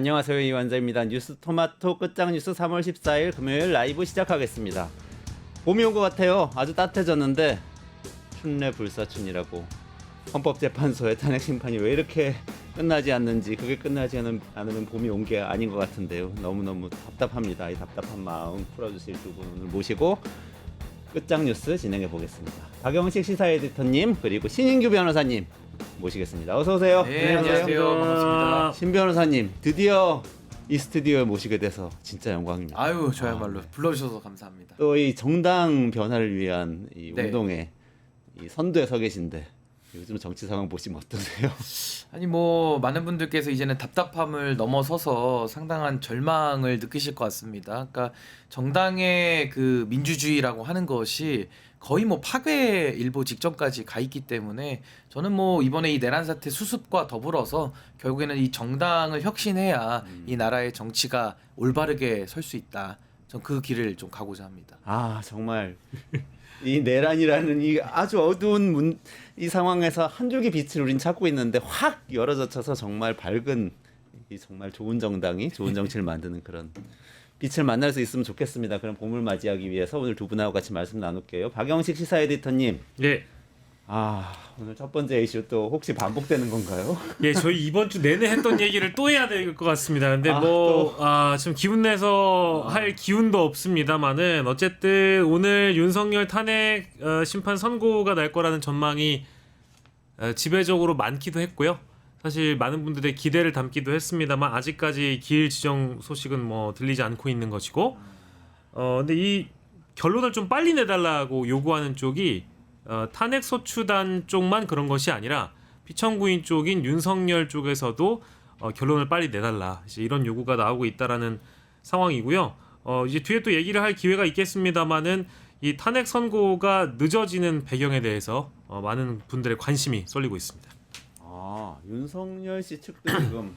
안녕하세요. 이완자입니다. 뉴스토마토 끝장뉴스 3월 14일 금요일 라이브 시작하겠습니다. 봄이 온 것 같아요. 아주 따뜻해졌는데 춘내 불사춘이라고 헌법재판소의 탄핵 심판이 왜 이렇게 끝나지 않는지, 그게 끝나지 않으면 봄이 온 게 아닌 것 같은데요. 너무너무 답답합니다. 이 답답한 마음 풀어주실 두 분 오늘 모시고 끝장뉴스 진행해 보겠습니다. 박영식 시사 에디터님, 그리고 신인규 변호사님 모시겠습니다. 어서 오세요. 네, 안녕하세요. 반갑습니다. 신 변호사님, 드디어 이 스튜디오에 모시게 돼서 진짜 영광입니다. 아유, 저야말로 불러주셔서 감사합니다. 또 이 정당 변화를 위한 이 네. 운동에 이 선두에 서 계신데 요즘 정치 상황 보시면 어떠세요? 아니 뭐 많은 분들께서 이제는 답답함을 넘어서서 상당한 절망을 느끼실 것 같습니다. 그러니까 정당의 그 민주주의라고 하는 것이 거의 뭐 파괴 일보 직전까지 가 있기 때문에 저는 뭐 이번에 이 내란 사태 수습과 더불어서 결국에는 이 정당을 혁신해야 이 나라의 정치가 올바르게 설 수 있다. 전 그 길을 좀 가고자 합니다. 아, 정말 이 내란이라는 이 아주 어두운 이 상황에서 한 줄기 빛을 우린 찾고 있는데 확 열어젖혀서 정말 밝은, 이 정말 좋은 정당이 좋은 정치를 만드는 그런 빛을 만날 수 있으면 좋겠습니다. 그럼 봄을 맞이하기 위해서 오늘 두 분하고 같이 말씀 나눌게요. 박영식 시사 에디터님. 예. 오늘 첫 번째 이슈 또 혹시 반복되는 건가요? 예, 저희 이번 주 내내 했던 얘기를 또 해야 될 것 같습니다. 근데 지금 기운 내서 할 기운도 없습니다만은 어쨌든 오늘 윤석열 탄핵 심판 선고가 날 거라는 전망이 지배적으로 많기도 했고요. 사실 많은 분들의 기대를 담기도 했습니다만 아직까지 기일 지정 소식은 뭐 들리지 않고 있는 것이고, 근데 이 결론을 좀 빨리 내달라고 요구하는 쪽이 탄핵소추단 쪽만 그런 것이 아니라 피청구인 쪽인 윤석열 쪽에서도 결론을 빨리 내달라, 이제 이런 요구가 나오고 있다라는 상황이고요. 이제 뒤에 또 얘기를 할 기회가 있겠습니다만은 이 탄핵 선고가 늦어지는 배경에 대해서 많은 분들의 관심이 쏠리고 있습니다. 윤석열 씨 측도 지금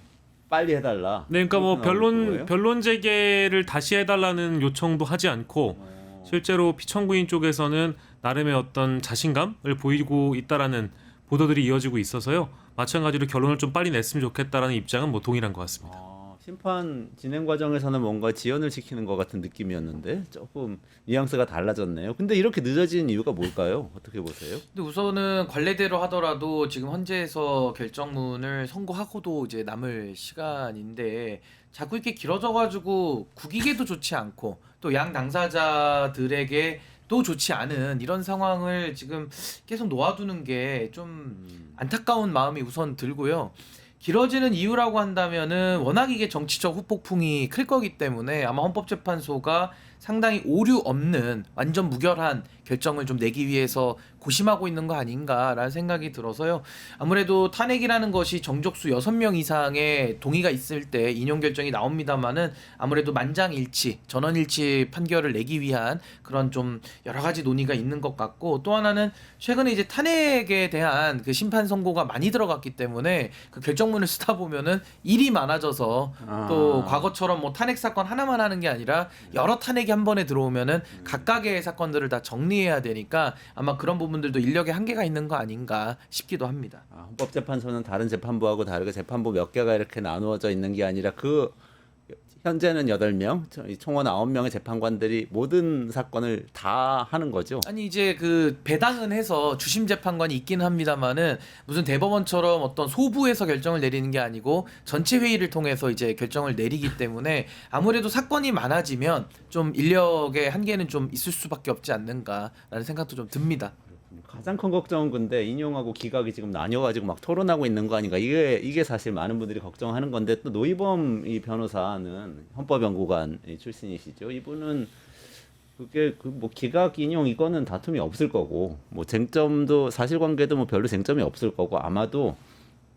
빨리 해달라. 네, 그러니까 뭐 변론 재개를 다시 해달라는 요청도 하지 않고 실제로 피청구인 쪽에서는 나름의 어떤 자신감을 보이고 있다라는 보도들이 이어지고 있어서요. 마찬가지로 결론을 좀 빨리 냈으면 좋겠다라는 입장은 뭐 동일한 것 같습니다. 심판 진행 과정에서는 뭔가 지연을 시키는 것 같은 느낌이었는데 조금 뉘앙스가 달라졌네요. 근데 이렇게 늦어지는 이유가 뭘까요? 어떻게 보세요? 근데 우선은 관례대로 하더라도 지금 헌재에서 결정문을 선고하고도 이제 남을 시간인데 자꾸 이렇게 길어져가지고 국익에도 좋지 않고 또 양 당사자들에게 또 좋지 않은 이런 상황을 지금 계속 놓아두는 게 좀 안타까운 마음이 우선 들고요. 길어지는 이유라고 한다면은 워낙 이게 정치적 후폭풍이 클 거기 때문에 아마 헌법재판소가 상당히 오류 없는 완전 무결한 결정을 좀 내기 위해서 고심하고 있는 거 아닌가라는 생각이 들어서요. 아무래도 탄핵이라는 것이 정족수 6명 이상의 동의가 있을 때 인용 결정이 나옵니다만은 아무래도 만장일치, 전원일치 판결을 내기 위한 그런 좀 여러 가지 논의가 있는 것 같고, 또 하나는 최근에 이제 탄핵에 대한 그 심판 선고가 많이 들어갔기 때문에 그 결정문을 쓰다 보면은 일이 많아져서 또 과거처럼 뭐 탄핵 사건 하나만 하는 게 아니라 여러 탄핵이 한 번에 들어오면은 각각의 사건들을 다 정리해야 되니까 아마 그런 부분들도 인력의 한계가 있는 거 아닌가 싶기도 합니다. 헌법재판소는 다른 재판부하고 다르게 재판부 몇 개가 이렇게 나누어져 있는 게 아니라 현재는 8명, 총원 9명의 재판관들이 모든 사건을 다 하는 거죠. 아니 이제 그 배당은 해서 주심 재판관이 있긴 합니다만은 무슨 대법원처럼 어떤 소부에서 결정을 내리는 게 아니고 전체 회의를 통해서 이제 결정을 내리기 때문에 아무래도 사건이 많아지면 좀 인력의 한계는 좀 있을 수밖에 없지 않는가라는 생각도 좀 듭니다. 가장 큰 걱정은 근데 인용하고 기각이 지금 나뉘어가지고 막 토론하고 있는 거 아닌가, 이게 사실 많은 분들이 걱정하는 건데, 또 노희범 이 변호사는 헌법연구관 출신이시죠. 이분은 그게 뭐 기각 인용 이거는 다툼이 없을 거고, 뭐 쟁점도 사실관계도 뭐 별로 쟁점이 없을 거고, 아마도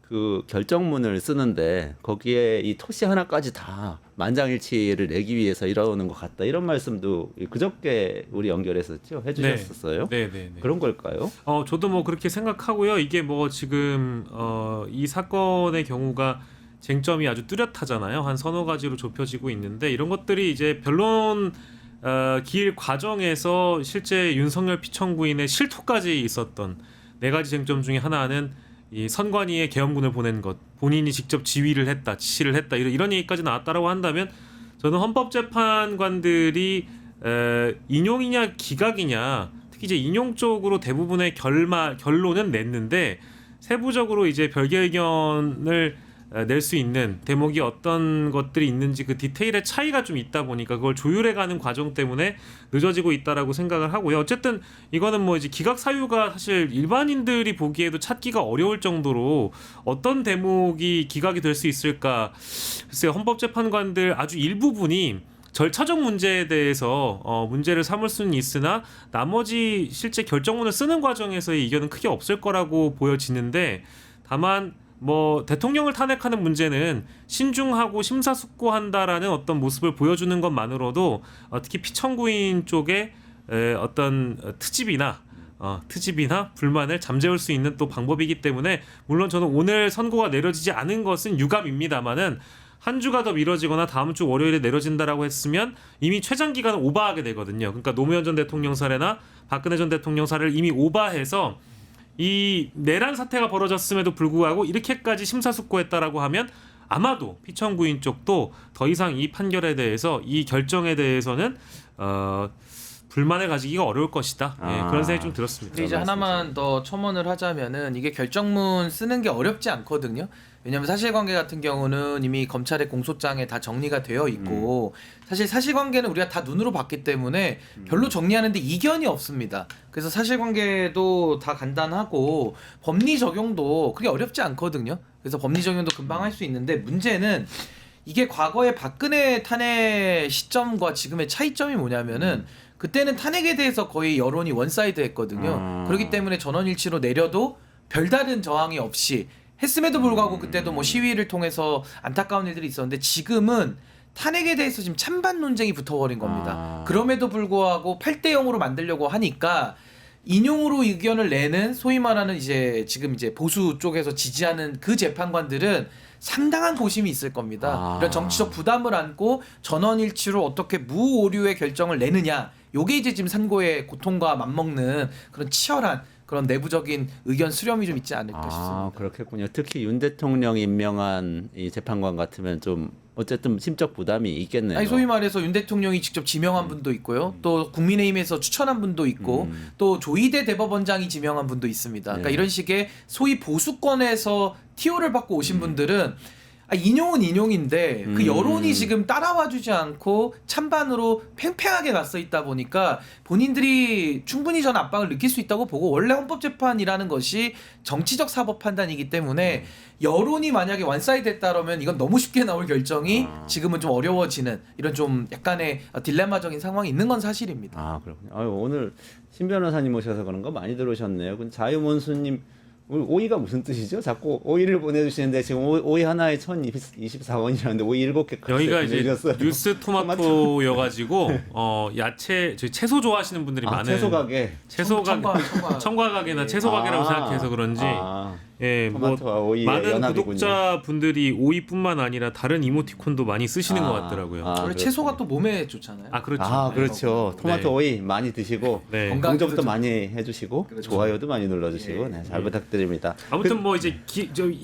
그 결정문을 쓰는데 거기에 이 토시 하나까지 다 만장일치를 내기 위해서 이러는 것 같다, 이런 말씀도 그저께 우리 연결했었죠, 해주셨었어요. 네. 그런 걸까요? 저도 뭐 그렇게 생각하고요. 이게 뭐 지금 이 사건의 경우가 쟁점이 아주 뚜렷하잖아요. 한 서너 가지로 좁혀지고 있는데 이런 것들이 이제 변론 기일 과정에서 실제 윤석열 피청구인의 실토까지 있었던 네 가지 쟁점 중에 하나는 이 선관위에 계엄군을 보낸 것, 본인이 직접 지휘를 했다, 지시를 했다 이런 얘기까지 나왔다라고 한다면 저는 헌법재판관들이 인용이냐 기각이냐, 특히 이제 인용 쪽으로 대부분의 결론은 냈는데 세부적으로 이제 별개 의견을 낼 수 있는 대목이 어떤 것들이 있는지 그 디테일의 차이가 좀 있다 보니까 그걸 조율해가는 과정 때문에 늦어지고 있다라고 생각을 하고요. 어쨌든 이거는 뭐 이제 기각 사유가 사실 일반인들이 보기에도 찾기가 어려울 정도로 어떤 대목이 기각이 될 수 있을까. 글쎄요, 헌법재판관들 아주 일부분이 절차적 문제에 대해서 문제를 삼을 수는 있으나 나머지 실제 결정문을 쓰는 과정에서의 이견은 크게 없을 거라고 보여지는데, 다만 뭐 대통령을 탄핵하는 문제는 신중하고 심사숙고한다라는 어떤 모습을 보여주는 것만으로도 특히 피청구인 쪽에 어떤 트집이나 불만을 잠재울 수 있는 또 방법이기 때문에, 물론 저는 오늘 선고가 내려지지 않은 것은 유감입니다만은 한 주가 더 미뤄지거나 다음 주 월요일에 내려진다라고 했으면 이미 최장 기간을 오버하게 되거든요. 그러니까 노무현 전 대통령 사례나 박근혜 전 대통령 사례를 이미 오버해서 이 내란 사태가 벌어졌음에도 불구하고 이렇게까지 심사숙고했다라고 하면 아마도 피청구인 쪽도 더 이상 이 판결에 대해서, 이 결정에 대해서는 불만을 가지기가 어려울 것이다. 그런 생각이 좀 들었습니다. 근데 이제 하나만 더 첨언을 하자면은 이게 결정문 쓰는 게 어렵지 않거든요. 왜냐하면 사실관계 같은 경우는 이미 검찰의 공소장에 다 정리가 되어 있고 사실 사실관계는 우리가 다 눈으로 봤기 때문에 별로 정리하는데 이견이 없습니다. 그래서 사실관계도 다 간단하고 법리 적용도 그게 어렵지 않거든요. 그래서 법리 적용도 금방 할 수 있는데, 문제는 이게 과거의 박근혜 탄핵 시점과 지금의 차이점이 뭐냐면은 그때는 탄핵에 대해서 거의 여론이 원사이드했거든요. 그렇기 때문에 전원일치로 내려도 별다른 저항이 없이 했음에도 불구하고 그때도 뭐 시위를 통해서 안타까운 일들이 있었는데, 지금은 탄핵에 대해서 지금 찬반 논쟁이 붙어버린 겁니다. 그럼에도 불구하고 8대0으로 만들려고 하니까 인용으로 의견을 내는 소위 말하는 이제 지금 이제 보수 쪽에서 지지하는 그 재판관들은 상당한 고심이 있을 겁니다. 이런 정치적 부담을 안고 전원일치로 어떻게 무오류의 결정을 내느냐, 요게 이제 지금 선고의 고통과 맞먹는 그런 치열한 그런 내부적인 의견 수렴이 좀 있지 않을까 싶습니다. 그렇겠군요. 특히 윤 대통령이 임명한 이 재판관 같으면 좀 어쨌든 심적 부담이 있겠네요. 아니, 소위 말해서 윤 대통령이 직접 지명한 분도 있고요. 또 국민의힘에서 추천한 분도 있고 또 조희대 대법원장이 지명한 분도 있습니다. 그러니까 이런 식의 소위 보수권에서 티오를 받고 오신 분들은 인용은 인용인데 그 여론이 지금 따라와주지 않고 찬반으로 팽팽하게 맞서 있다 보니까 본인들이 충분히 전 압박을 느낄 수 있다고 보고, 원래 헌법재판이라는 것이 정치적 사법 판단이기 때문에 여론이 만약에 완사이 됐다라면 이건 너무 쉽게 나올 결정이 지금은 좀 어려워지는 이런 좀 약간의 딜레마적인 상황이 있는 건 사실입니다. 그렇군요. 오늘 신 변호사님 오셔서 그런 거 많이 들으셨네요. 근데 자유문수님, 오이가 무슨 뜻이죠? 자꾸 오이를 보내주시는데 지금 오이 하나에 1,024원이라는데 오이 7개 여기가 이제 뉴스 토마토여가지고 야채, 채소 좋아하시는 분들이 많은 채소 가게, 첨가 가게나 채소 가게라고 생각해서 그런지 뭐 많은 구독자분들이 오이뿐만 아니라 다른 이모티콘도 많이 쓰시는 것 같더라고요. 원래 채소가 또 몸에 좋잖아요. 그렇죠. 그렇죠. 토마토 오이 많이 드시고 공정도 많이 해주시고 좋아요도 많이 눌러주시고 잘 부탁드립니다. 아무튼 뭐 이제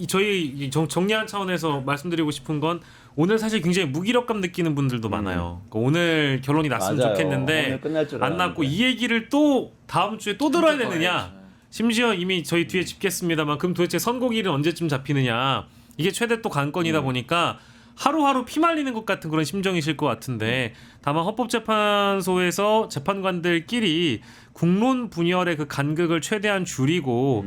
저희 정리한 차원에서 말씀드리고 싶은 건, 오늘 사실 굉장히 무기력감 느끼는 분들도 많아요. 그러니까 오늘 결론이 났으면 좋겠는데 안 났고 이 얘기를 또 다음 주에 또 들어야 되느냐. 심지어 이미 저희 뒤에 짚겠습니다만 그럼 도대체 선고일은 언제쯤 잡히느냐, 이게 최대 또 관건이다 보니까 하루하루 피말리는 것 같은 그런 심정이실 것 같은데, 다만 헌법재판소에서 재판관들끼리 국론 분열의 그 간극을 최대한 줄이고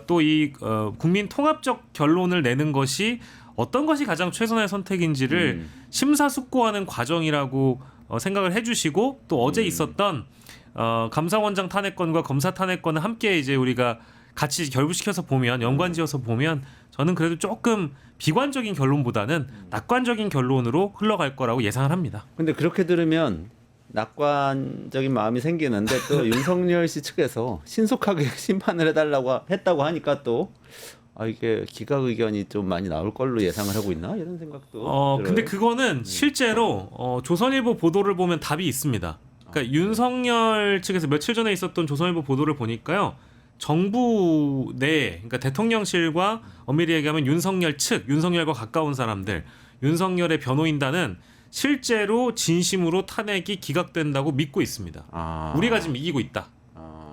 또 이 국민 통합적 결론을 내는 것이 어떤 것이 가장 최선의 선택인지를 심사숙고하는 과정이라고 생각을 해주시고, 또 어제 있었던 감사원장 탄핵권과 검사 탄핵권을 함께 이제 우리가 같이 결부시켜서 보면, 연관지어서 보면 저는 그래도 조금 비관적인 결론보다는 낙관적인 결론으로 흘러갈 거라고 예상을 합니다. 근데 그렇게 들으면 낙관적인 마음이 생기는데 또 윤석열 씨 측에서 신속하게 심판을 했다고 하니까 또 이게 기각 의견이 좀 많이 나올 걸로 예상을 하고 있나, 이런 생각도 들어요. 근데 그거는 실제로 조선일보 보도를 보면 답이 있습니다. 그러니까 윤석열 측에서 며칠 전에 있었던 조선일보 보도를 보니까요, 정부 내 그러니까 대통령실과 엄밀히 얘기하면 윤석열 측, 윤석열과 가까운 사람들, 윤석열의 변호인단은 실제로 진심으로 탄핵이 기각된다고 믿고 있습니다. 우리가 지금 이기고 있다.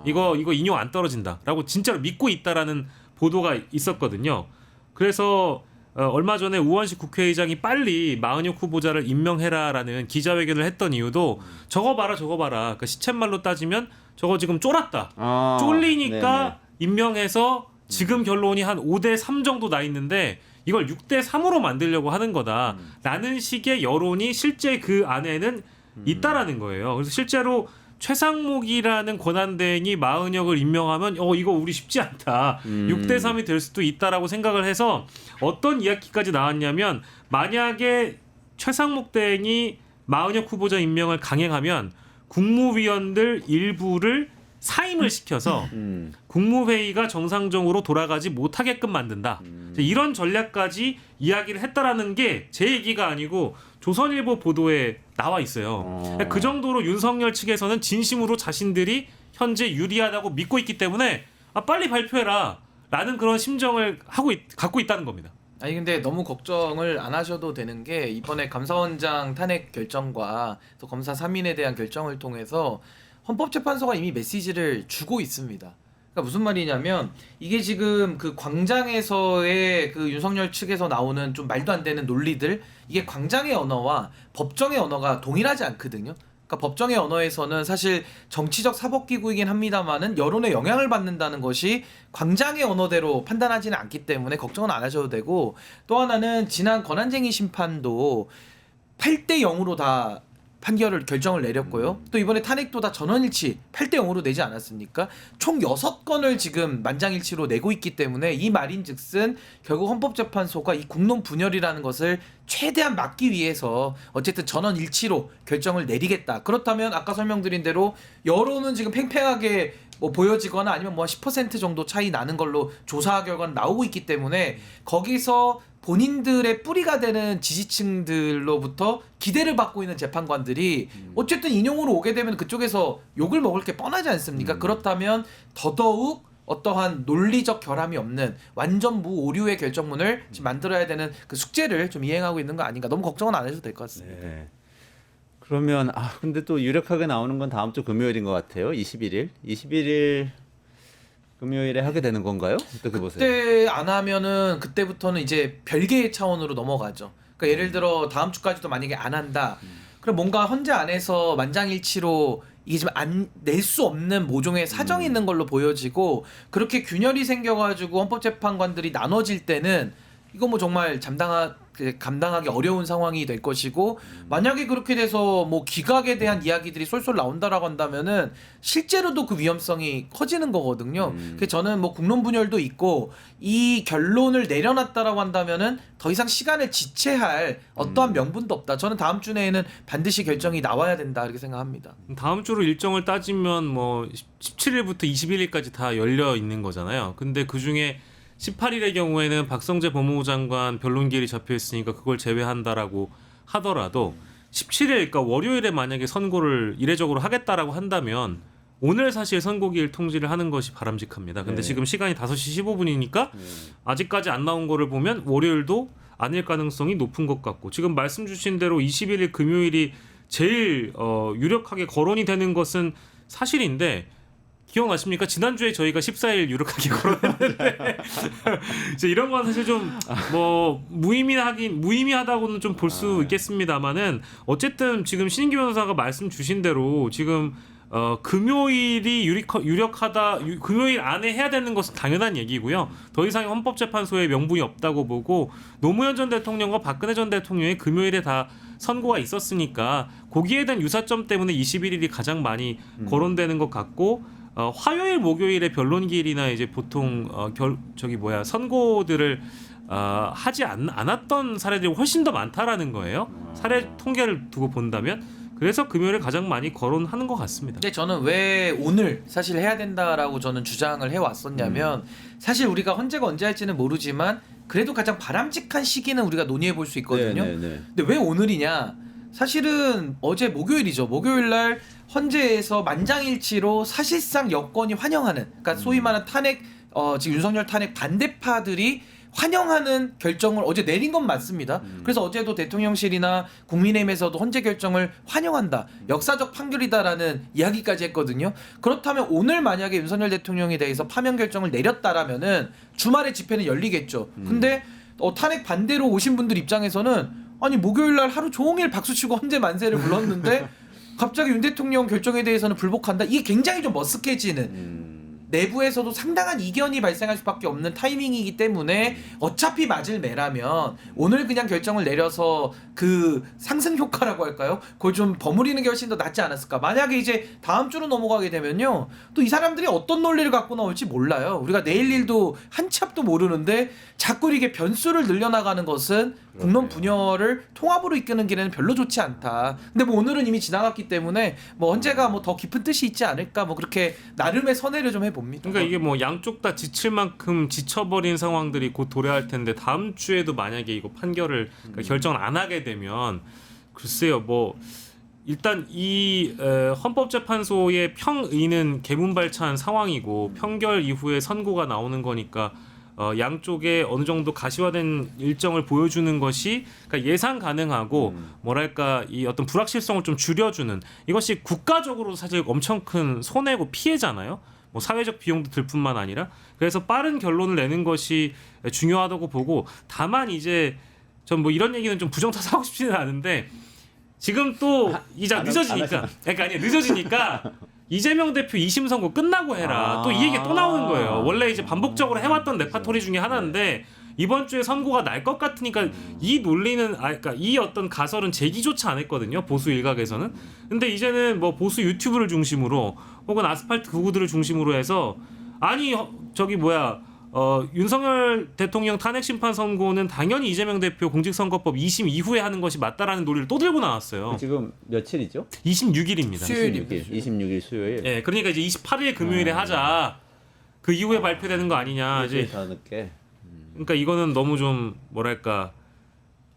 이거 인용 안 떨어진다라고 진짜로 믿고 있다라는 보도가 있었거든요. 그래서 얼마 전에 우원식 국회의장이 빨리 마은혁 후보자를 임명해라라는 기자회견을 했던 이유도 저거 봐라. 그러니까 시쳇말로 따지면 저거 지금 쫄았다. 쫄리니까 네네. 임명해서 지금 결론이 한 5대3 정도 나 있는데 이걸 6대3으로 만들려고 하는 거다라는 식의 여론이 실제 그 안에는 있다라는 거예요. 그래서 실제로 최상목이라는 권한대행이 마은혁을 임명하면 이거 우리 쉽지 않다. 6대3이 될 수도 있다라고 생각을 해서 어떤 이야기까지 나왔냐면 만약에 최상목 대행이 마은혁 후보자 임명을 강행하면 국무위원들 일부를 사임을 시켜서 국무회의가 정상적으로 돌아가지 못하게끔 만든다. 이런 전략까지 이야기를 했다라는 게 제 얘기가 아니고 조선일보 보도에 나와 있어요. 그 정도로 윤석열 측에서는 진심으로 자신들이 현재 유리하다고 믿고 있기 때문에 빨리 발표해라 라는 그런 심정을 갖고 있다는 겁니다. 아니 근데 너무 걱정을 안 하셔도 되는 게 이번에 감사원장 탄핵 결정과 또 검사 3인에 대한 결정을 통해서 헌법재판소가 이미 메시지를 주고 있습니다. 그러니까 무슨 말이냐면 이게 지금 그 광장에서의 그 윤석열 측에서 나오는 좀 말도 안 되는 논리들 이게 광장의 언어와 법정의 언어가 동일하지 않거든요. 그러니까 법정의 언어에서는 사실 정치적 사법기구이긴 합니다만은 여론에 영향을 받는다는 것이 광장의 언어대로 판단하지는 않기 때문에 걱정은 안 하셔도 되고 또 하나는 지난 권한쟁의 심판도 8대 0으로 다 결정을 내렸고요. 또 이번에 탄핵도 다 전원일치 8대 0으로 내지 않았습니까? 총 6건을 지금 만장일치로 내고 있기 때문에 이 말인즉슨 결국 헌법재판소가 이 국론 분열이라는 것을 최대한 막기 위해서 어쨌든 전원일치로 결정을 내리겠다. 그렇다면 아까 설명드린 대로 여론은 지금 팽팽하게 뭐 보여지거나 아니면 뭐 10% 정도 차이 나는 걸로 조사 결과는 나오고 있기 때문에 거기서 본인들의 뿌리가 되는 지지층들로부터 기대를 받고 있는 재판관들이 어쨌든 인용으로 오게 되면 그쪽에서 욕을 먹을 게 뻔하지 않습니까? 그렇다면 더더욱 어떠한 논리적 결함이 없는 완전 무오류의 결정문을 지금 만들어야 되는 그 숙제를 좀 이행하고 있는 거 아닌가. 너무 걱정은 안 해도 될 것 같습니다. 네. 그러면 근데 또 유력하게 나오는 건 다음 주 금요일인 것 같아요. 21일 금요일에 하게 되는 건가요? 어떻게 보세요? 그때 안 하면은 그때부터는 이제 별개의 차원으로 넘어가죠. 그러니까 예를 들어 다음 주까지도 만약에 안 한다. 그럼 뭔가 헌재 안에서 만장일치로 이게 지금 안 낼 수 없는 모종의 사정이 있는 걸로 보여지고 그렇게 균열이 생겨가지고 헌법재판관들이 나눠질 때는 이거 뭐 정말 감당하기 어려운 상황이 될 것이고 만약에 그렇게 돼서 뭐 기각에 대한 이야기들이 쏠쏠 나온다라고 한다면은 실제로도 그 위험성이 커지는 거거든요. 그래서 저는 뭐 국론 분열도 있고 이 결론을 내려놨다라고 한다면은 더 이상 시간을 지체할 어떠한 명분도 없다. 저는 다음 주 내에는 반드시 결정이 나와야 된다 이렇게 생각합니다. 다음 주로 일정을 따지면 뭐 17일부터 21일까지 다 열려 있는 거잖아요. 근데 그 중에 18일의 경우에는 박성재 법무부 장관 변론기일이 잡혀 있으니까 그걸 제외한다라고 하더라도 17일 그러니까 월요일에 만약에 선고를 이례적으로 하겠다라고 한다면 오늘 사실 선고기일 통지를 하는 것이 바람직합니다. 근데 지금 시간이 5시 15분이니까 아직까지 안 나온 거를 보면 월요일도 아닐 가능성이 높은 것 같고 지금 말씀 주신 대로 21일 금요일이 제일 유력하게 거론이 되는 것은 사실인데 기억나십니까? 지난주에 저희가 14일 유력하게 거론했는데 이런 건 사실 좀 뭐 무의미하다고는 좀 볼 수 있겠습니다만은 어쨌든 지금 신인규 변호사가 말씀 주신 대로 지금 금요일이 유력하다 금요일 안에 해야 되는 것은 당연한 얘기고요. 더 이상 헌법재판소에 명분이 없다고 보고 노무현 전 대통령과 박근혜 전 대통령이 금요일에 다 선고가 있었으니까 거기에 대한 유사점 때문에 21일이 가장 많이 거론되는 것 같고 화요일 목요일에 변론기일이나 이제 보통 선고들을 하지 않았던 사례들이 훨씬 더 많다라는 거예요. 사례 통계를 두고 본다면 그래서 금요일에 가장 많이 거론하는 것 같습니다. 근데 저는 왜 오늘 사실 해야 된다라고 저는 주장을 해왔었냐면 사실 우리가 헌재가 언제 할지는 모르지만 그래도 가장 바람직한 시기는 우리가 논의해 볼 수 있거든요. 근데 왜 오늘이냐? 사실은 어제 목요일이죠. 목요일 날 헌재에서 만장일치로 사실상 여권이 환영하는, 그러니까 소위 말하는 탄핵, 지금 윤석열 탄핵 반대파들이 환영하는 결정을 어제 내린 건 맞습니다. 그래서 어제도 대통령실이나 국민의힘에서도 헌재 결정을 환영한다, 역사적 판결이다라는 이야기까지 했거든요. 그렇다면 오늘 만약에 윤석열 대통령에 대해서 파면 결정을 내렸다라면은 주말에 집회는 열리겠죠. 근데 탄핵 반대로 오신 분들 입장에서는 아니 목요일 날 하루 종일 박수치고 헌재 만세를 불렀는데 갑자기 윤 대통령 결정에 대해서는 불복한다. 이게 굉장히 좀 머쓱해지는, 내부에서도 상당한 이견이 발생할 수밖에 없는 타이밍이기 때문에 어차피 맞을 매라면 오늘 그냥 결정을 내려서 그 상승 효과라고 할까요? 그걸 좀 버무리는 게 훨씬 더 낫지 않았을까. 만약에 이제 다음 주로 넘어가게 되면요, 또 이 사람들이 어떤 논리를 갖고 나올지 몰라요. 우리가 내일 일도 한치 앞도 모르는데 자꾸 이게 변수를 늘려나가는 것은 국론 분열을 통합으로 이끄는 길에는 별로 좋지 않다. 근데 뭐 오늘은 이미 지나갔기 때문에 뭐 헌재가 뭐 더 깊은 뜻이 있지 않을까, 뭐 그렇게 나름의 선회를 좀 해봅니다. 그러니까 이게 뭐 양쪽 다 지칠 만큼 지쳐버린 상황들이 곧 도래할 텐데 다음 주에도 만약에 이거 판결을 그러니까 결정을 안 하게 되면 글쎄요, 뭐 일단 이 헌법재판소의 평의는 개문발차한 상황이고 평결 이후에 선고가 나오는 거니까 양쪽에 어느 정도 가시화된 일정을 보여주는 것이 그러니까 예상 가능하고 뭐랄까 이 어떤 불확실성을 좀 줄여주는, 이것이 국가적으로 사실 엄청 큰 손해고 피해잖아요. 뭐 사회적 비용도 들 뿐만 아니라, 그래서 빠른 결론을 내는 것이 중요하다고 보고, 다만 이제 전 뭐 이런 얘기는 좀 부정타산하고 싶지는 않은데 지금 또 이제 늦어지니까, 그러니까 아니 늦어지니까 이재명 대표 2심 선고 끝나고 해라. 또 이 얘기 또 나오는 거예요. 원래 이제 반복적으로 해왔던 레파토리 중에 하나인데 이번 주에 선고가 날 것 같으니까 이 논리는 그러니까 이 어떤 가설은 제기조차 안 했거든요, 보수 일각에서는. 근데 이제는 뭐 보수 유튜브를 중심으로 혹은 아스팔트 구구들을 중심으로 해서 아니 저기 뭐야 윤석열 대통령 탄핵 심판 선고는 당연히 이재명 대표 공직선거법 2심 이후에 하는 것이 맞다라는 논리를 또 들고 나왔어요. 지금 며칠이죠? 26일입니다. 수요일입니다. 26일 수요일. 예, 그러니까 이제 28일 금요일에 하자. 그 이후에 발표되는 거 아니냐. 이제 이제 다 늦게. 그러니까 이거는 너무 좀 뭐랄까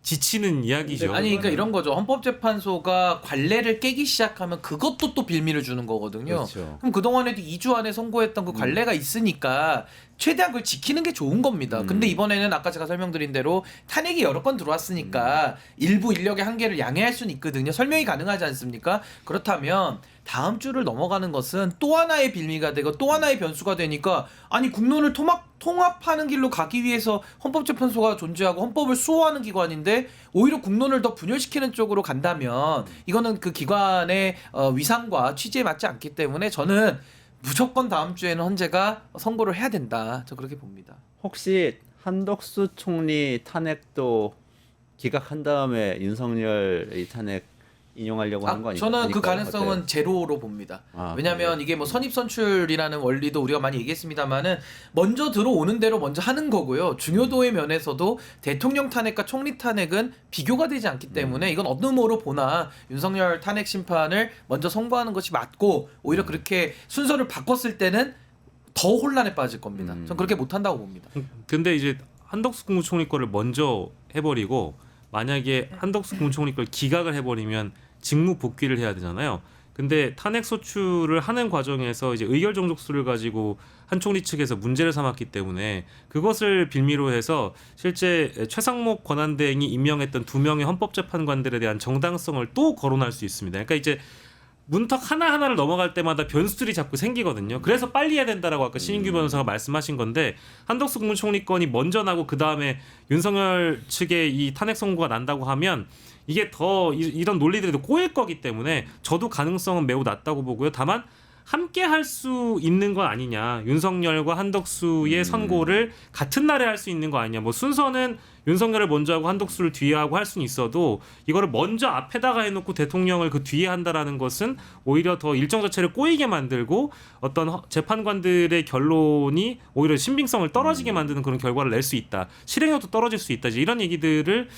지치는 이야기죠. 아니 그러니까 이런 거죠. 헌법재판소가 관례를 깨기 시작하면 그것도 또 빌미를 주는 거거든요. 그렇죠. 그럼 그동안에도 2주 안에 선고했던 그 관례가 있으니까 최대한 그걸 지키는 게 좋은 겁니다. 근데 이번에는 아까 제가 설명드린 대로 탄핵이 여러 건 들어왔으니까 일부 인력의 한계를 양해할 수는 있거든요. 설명이 가능하지 않습니까? 그렇다면 다음 주를 넘어가는 것은 또 하나의 빌미가 되고 또 하나의 변수가 되니까 아니 국론을 통합하는 길로 가기 위해서 헌법재판소가 존재하고 헌법을 수호하는 기관인데 오히려 국론을 더 분열시키는 쪽으로 간다면 이거는 그 기관의 위상과 취지에 맞지 않기 때문에 저는 무조건 다음 주에는 헌재가 선고를 해야 된다. 저 그렇게 봅니다. 혹시 한덕수 총리 탄핵도 기각한 다음에 윤석열 이 탄핵 인용하려고 하는 거 아니에요? 저는 그 가능성은 제로로 봅니다. 왜냐하면 이게 뭐 선입선출이라는 원리도 우리가 많이 얘기했습니다만은 먼저 들어오는 대로 먼저 하는 거고요. 중요도의 면에서도 대통령 탄핵과 총리 탄핵은 비교가 되지 않기 때문에 이건 어느 모로 보나 윤석열 탄핵 심판을 먼저 선고하는 것이 맞고 오히려 그렇게 순서를 바꿨을 때는 더 혼란에 빠질 겁니다. 전 그렇게 못한다고 봅니다. 근데 이제 한덕수 국무총리 거를 먼저 해버리고 만약에 한덕수 국무총리 걸 기각을 해버리면 직무 복귀를 해야 되잖아요. 근데 탄핵 소추를 하는 과정에서 이제 의결 정족수를 가지고 한 총리 측에서 문제를 삼았기 때문에 그것을 빌미로 해서 실제 최상목 권한대행이 임명했던 2명의 헌법재판관들에 대한 정당성을 또 거론할 수 있습니다. 그러니까 이제 문턱 하나하나를 넘어갈 때마다 변수들이 자꾸 생기거든요. 그래서 빨리 해야 된다라고 아까 신인규 변호사가 말씀하신 건데 한덕수 국무총리 건이 먼저 나고 그 다음에 윤석열 측의 이 탄핵 선고가 난다고 하면 이게 더 이런 논리들이 더 꼬일 거기 때문에 저도 가능성은 매우 낮다고 보고요. 다만 함께 할 수 있는 건 아니냐. 윤석열과 한덕수의 선고를 같은 날에 할 수 있는 거 아니냐. 뭐 순서는 윤석열을 먼저 하고 한덕수를 뒤에 하고 할 수는 있어도 이거를 먼저 앞에다가 해놓고 대통령을 그 뒤에 한다라는 것은 오히려 더 일정 자체를 꼬이게 만들고 어떤 재판관들의 결론이 오히려 신빙성을 떨어지게 만드는 그런 결과를 낼 수 있다. 실행력도 떨어질 수 있다. 이제 이런 얘기들을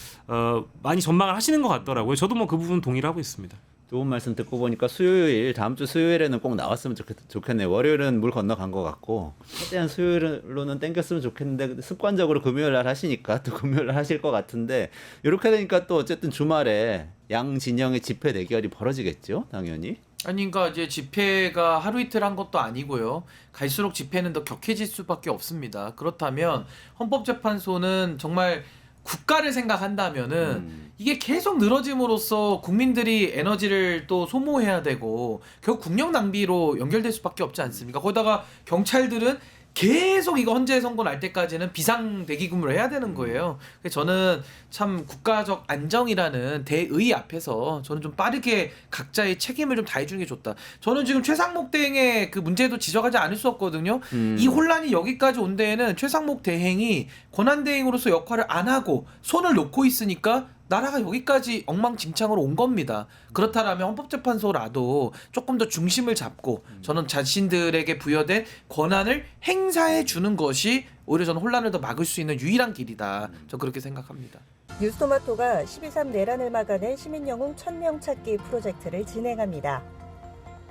많이 전망을 하시는 것 같더라고요. 저도 뭐 그 부분 동의를 하고 있습니다. 좋은 말씀 듣고 보니까 수요일 다음 주 수요일에는 꼭 나왔으면 좋겠네요. 월요일은 물 건너간 것 같고 최대한 수요일로는 땡겼으면 좋겠는데 습관적으로 금요일 날 하시니까 또 금요일 날 하실 것 같은데 이렇게 되니까 또 어쨌든 주말에 양 진영의 집회 대결이 벌어지겠죠, 당연히. 아니 그러니까 이제 집회가 하루 이틀 한 것도 아니고요. 갈수록 집회는 더 격해질 수밖에 없습니다. 그렇다면 헌법재판소는 정말 국가를 생각한다면은 이게 계속 늘어짐으로써 국민들이 에너지를 또 소모해야 되고 결국 국력 낭비로 연결될 수밖에 없지 않습니까? 거기다가 경찰들은 계속 이거 헌재 선고 날 때까지는 비상 대기근무를 해야 되는 거예요. 그래서 저는 참 국가적 안정이라는 대의 앞에서 저는 좀 빠르게 각자의 책임을 좀 다해주는 게 좋다. 저는 지금 최상목 대행의 그 문제도 지적하지 않을 수 없거든요. 이 혼란이 여기까지 온 데에는 최상목 대행이 권한 대행으로서 역할을 안 하고 손을 놓고 있으니까 나라가 여기까지 엉망진창으로 온 겁니다. 그렇다면 헌법재판소라도 조금 더 중심을 잡고 저는 자신들에게 부여된 권한을 행사해 주는 것이 오히려 저는 혼란을 더 막을 수 있는 유일한 길이다. 저 그렇게 생각합니다. 뉴스토마토가 12.3 내란을 막아낸 시민영웅 1000명 찾기 프로젝트를 진행합니다.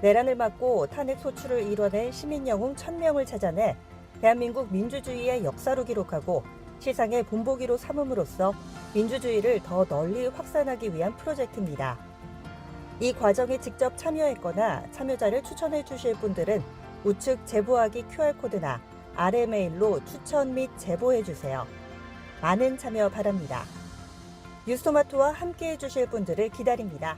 내란을 막고 탄핵 소추를 이뤄낸 시민영웅 1000명을 찾아내 대한민국 민주주의의 역사로 기록하고 시상의 본보기로 삼음으로써 민주주의를 더 널리 확산하기 위한 프로젝트입니다. 이 과정에 직접 참여했거나 참여자를 추천해 주실 분들은 우측 제보하기 QR코드나 아래 메일로 추천 및 제보해 주세요. 많은 참여 바랍니다. 뉴스토마토와 함께해 주실 분들을 기다립니다.